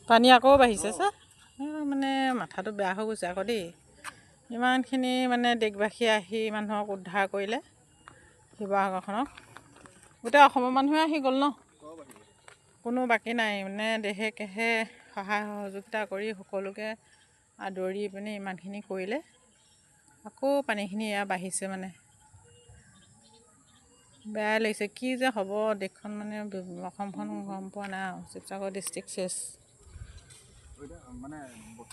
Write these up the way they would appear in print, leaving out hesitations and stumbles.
পানী আকৌ বাঢ়িছে চা মানে মাথাটো বেয়া হৈ গৈছে আকৌ দেই ইমানখিনি মানে দেশবাসী আহি মানুহক উদ্ধাৰ কৰিলে শিৱসাগৰখনক গোটেই অসমৰ মানুহে আহি গ'ল ন কোনো বাকী নাই মানে দেহে কেহে সহায় সহযোগিতা কৰি সকলোকে আদৰি পিনে ইমানখিনি কৰিলে আকৌ পানীখিনি এয়া বাঢ়িছে মানে বেয়া লাগিছে কি যে হ'ব দেশখন মানে অসমখন গম পোৱা নাই আৰু শিৱসাগৰ ডিষ্ট্ৰিক্ট চেছ মানে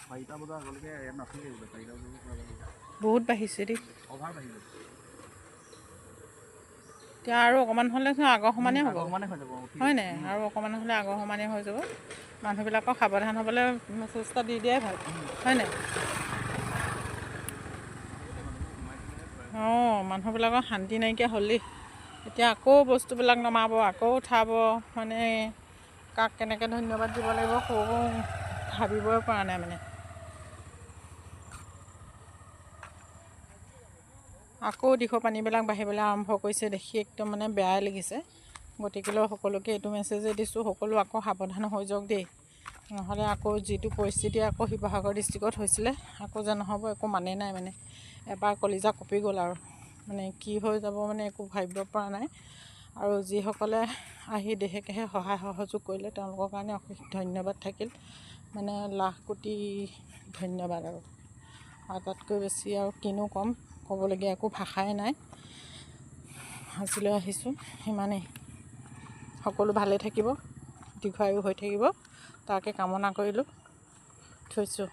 4টা বজাৰ আগলৈকে ইয়াত নাছিলে 4টা বজাৰ বহুত বাঢ়িছে দেই অভাৰ বাঢ়িলে এতিয়া আৰু অকণমান হ'লেচোন আগৰ সমানেই হ'ব সমানে হৈ যাব হয় নাই আৰু অকণমান হ'লে আগৰ সমানেই হৈ যাব মানুহবিলাকক সাৱধান হ'বলৈ চেষ্টা দি দিয়াই ভাল হয় নাই অঁ মানুহবিলাকৰ শান্তি নাইকিয়া হ'লেই এতিয়া আকৌ বস্তুবিলাক নমাব আকৌ উঠাব মানে কাক কেনেকৈ ধন্যবাদ দিব লাগিব সৰু ভাবিবই পৰা নাই মানে আকৌ দিশৰ পানীবিলাক বাঢ়িবলৈ আৰম্ভ কৰিছে দেখি একদম মানে বেয়াই লাগিছে গতিকেলৈ সকলোকে এইটো মেছেজে দিছোঁ সকলো আকৌ সাৱধান হৈ যাওক দেই নহ'লে আকৌ যিটো পৰিস্থিতি আকৌ শিৱসাগৰ ডিষ্ট্ৰিক্টত হৈছিলে আকৌ যে নহ'ব একো মানে নাই মানে এবাৰ কলিজা কঁপি গ'ল আৰু মানে কি হৈ যাব মানে একো ভাবিব পৰা নাই আৰু যিসকলে আহি দেহে কেহে সহায় সহযোগ কৰিলে তেওঁলোকৰ কাৰণে অশেষ ধন্যবাদ থাকিল মানে লাখ কোটি ধন্যবাদ আৰু তাতকৈ বেছি আৰু কিনো ক'ম ক'বলগীয়া একো ভাষাই নাই আজিলৈ আহিছোঁ সিমানেই সকলো ভালে থাকিব দীৰ্ঘায়ু হৈ থাকিব তাকে কামনা কৰিলোঁ থৈছোঁ